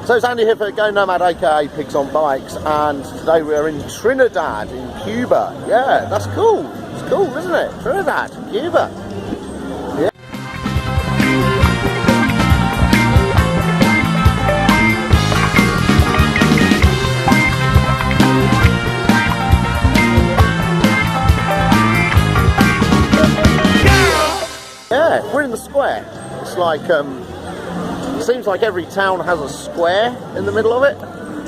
So it's Andy here for Go Nomad, aka Pigs on Bikes, and today we're in Trinidad in Cuba. Yeah, that's cool. It's cool, isn't it? Trinidad, Cuba. Yeah. Yeah, we're in the square. It's like seems like every town has a square in the middle of it.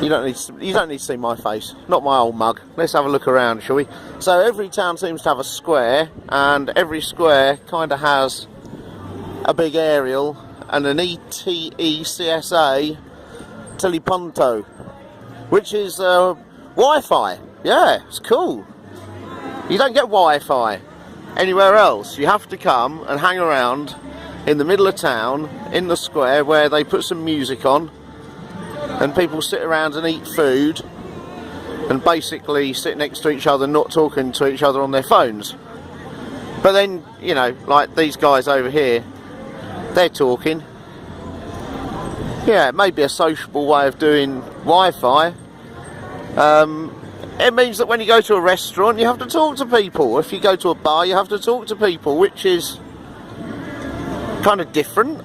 You don't need to see my face, not my old mug. Let's have a look around, shall we? So every town seems to have a square, and every square kind of has a big aerial and an ETECSA telepunto, which is Wi-Fi. Yeah, it's cool. You don't get Wi-Fi anywhere else. You have to come and hang around in the middle of town, in the square, where they put some music on and people sit around and eat food and basically sit next to each other, not talking to each other on their phones. But then, you know, like these guys over here, they're talking. Yeah, it may be a sociable way of doing Wi-Fi. It means that when you go to a restaurant, you have to talk to people. If you go to a bar, you have to talk to people, which is kind of different,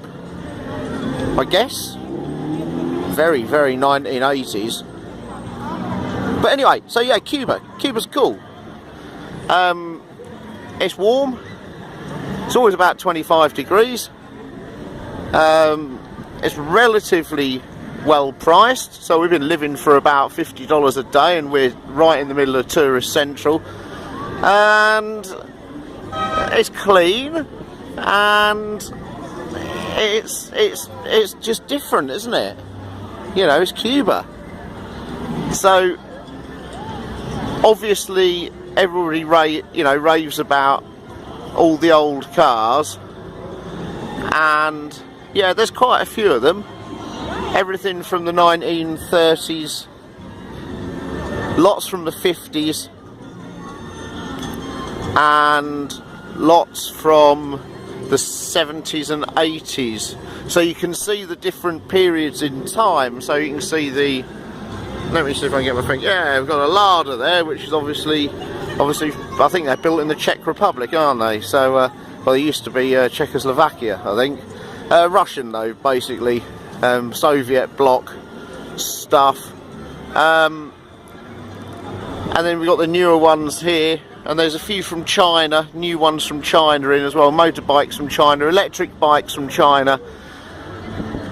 I guess. Very, very 1980s. But anyway, so yeah, Cuba's cool. It's warm. It's always about 25 degrees. It's relatively well priced, so we've been living for about $50 a day, and we're right in the middle of tourist central. And it's clean, and it's just different, isn't it? You know, it's Cuba. So obviously everybody raves about all the old cars, and yeah, there's quite a few of them. Everything from the 1930s, lots from the 50s, and lots from the 70s and 80s. So you can see the different periods in time. So you can see the, let me see if I can get my thing. Yeah, we've got a Lada there, which is obviously I think they're built in the Czech Republic, aren't they? So well, they used to be Czechoslovakia, I think. Russian though, basically. Soviet bloc stuff. And then we've got the newer ones here, and there's a few from China, new ones from China in as well, motorbikes from China, electric bikes from China.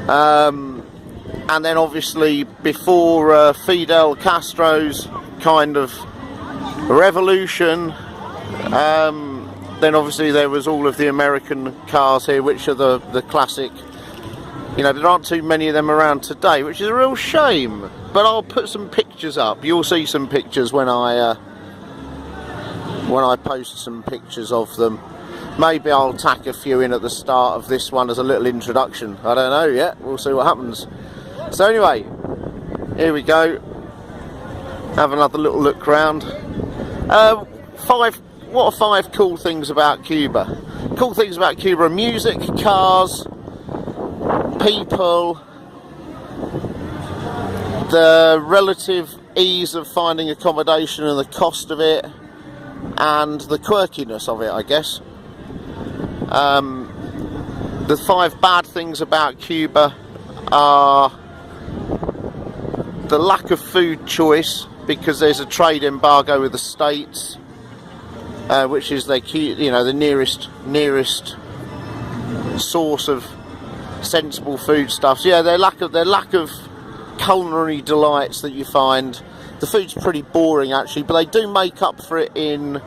And then obviously before Fidel Castro's kind of revolution, then obviously there was all of the American cars here, which are the classic. You know, there aren't too many of them around today, which is a real shame. But I'll put some pictures up. You'll see some pictures when I post some pictures of them. Maybe I'll tack a few in at the start of this one as a little introduction. I don't know yet. We'll see what happens. So anyway, here we go. Have another little look round. What are 5 cool things about Cuba? Cool things about Cuba are music, cars, people, the relative ease of finding accommodation and the cost of it, and the quirkiness of it, I guess. The 5 bad things about Cuba are the lack of food choice, because there's a trade embargo with the States, which is the nearest source of sensible foodstuffs. Yeah, their lack of culinary delights that you find. The food's pretty boring actually, but they do make up for it in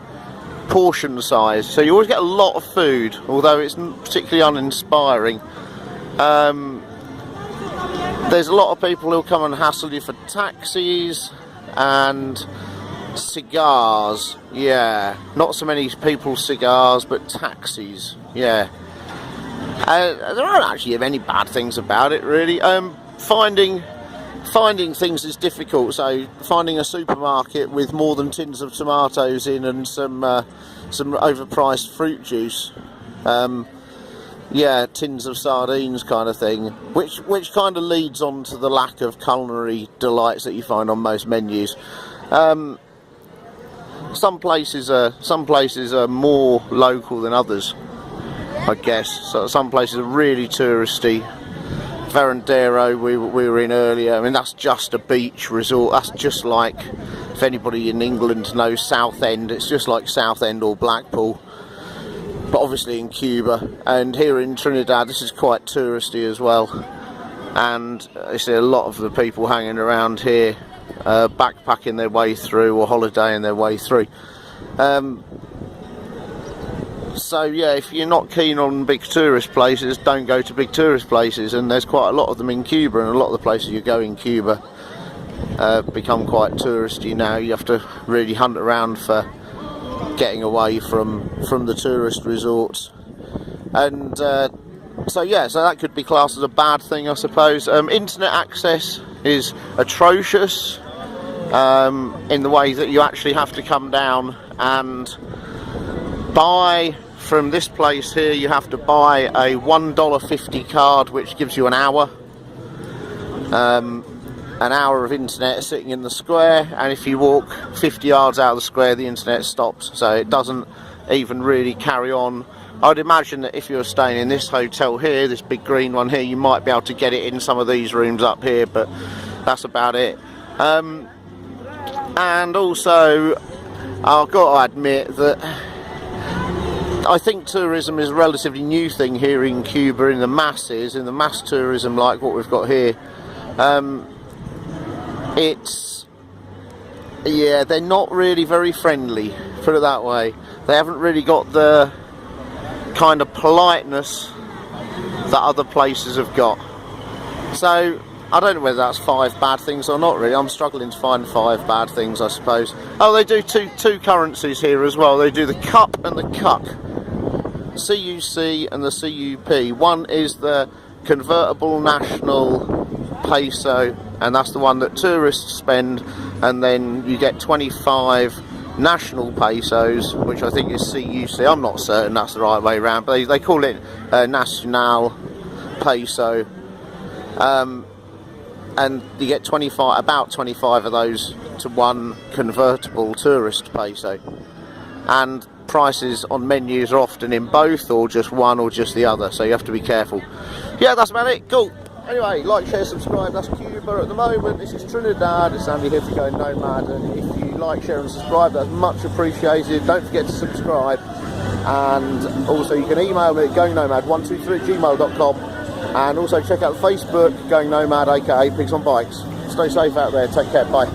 portion size. So you always get a lot of food, although it's particularly uninspiring. There's a lot of people who'll come and hassle you for taxis and cigars. Yeah, not so many people cigars, but taxis. Yeah. There aren't actually any bad things about it, really. Finding things is difficult. So finding a supermarket with more than tins of tomatoes in and some overpriced fruit juice, yeah, tins of sardines kind of thing, which kind of leads on to the lack of culinary delights that you find on most menus. Some places are more local than others, I guess. So some places are really touristy. Verandero we were in earlier, I mean, that's just a beach resort. That's just like, if anybody in England knows Southend, it's just like Southend or Blackpool, but obviously in Cuba. And here in Trinidad, this is quite touristy as well, and I see a lot of the people hanging around here backpacking their way through or holidaying their way through. So yeah, if you're not keen on big tourist places, don't go to big tourist places, and there's quite a lot of them in Cuba, and a lot of the places you go in Cuba become quite touristy now. You have to really hunt around for getting away from the tourist resorts. And so yeah, so that could be classed as a bad thing, I suppose. Internet access is atrocious in the way that you actually have to come down and buy from this place here. You have to buy a $1.50 card, which gives you an hour of internet sitting in the square, and if you walk 50 yards out of the square, the internet stops, so it doesn't even really carry on. I'd imagine that if you're staying in this hotel here, this big green one here, you might be able to get it in some of these rooms up here, but that's about it. And also, I've got to admit that I think tourism is a relatively new thing here in Cuba, in the masses, in the mass tourism like what we've got here. Yeah, they're not really very friendly, put it that way. They haven't really got the kind of politeness that other places have got. So I don't know whether that's 5 bad things or not, really. I'm struggling to find 5 bad things, I suppose. Oh, they do two currencies here as well. They do the cup and the cuck. CUC and the CUP. One is the convertible national peso, and that's the one that tourists spend, and then you get 25 national pesos, which I think is CUC. I'm not certain that's the right way around, but they call it national peso, and you get about 25 of those to one convertible tourist peso, and prices on menus are often in both, or just one or just the other, so you have to be careful. Yeah, that's about it. Cool. Anyway, like, share, subscribe. That's Cuba at the moment. This is Trinidad. It's Andy here for Going Nomad, and if you like, share and subscribe, that's much appreciated. Don't forget to subscribe, and also you can email me at goingnomad123@gmail.com, and also check out Facebook, Going Nomad, aka Pigs on Bikes. Stay safe out there. Take care. Bye.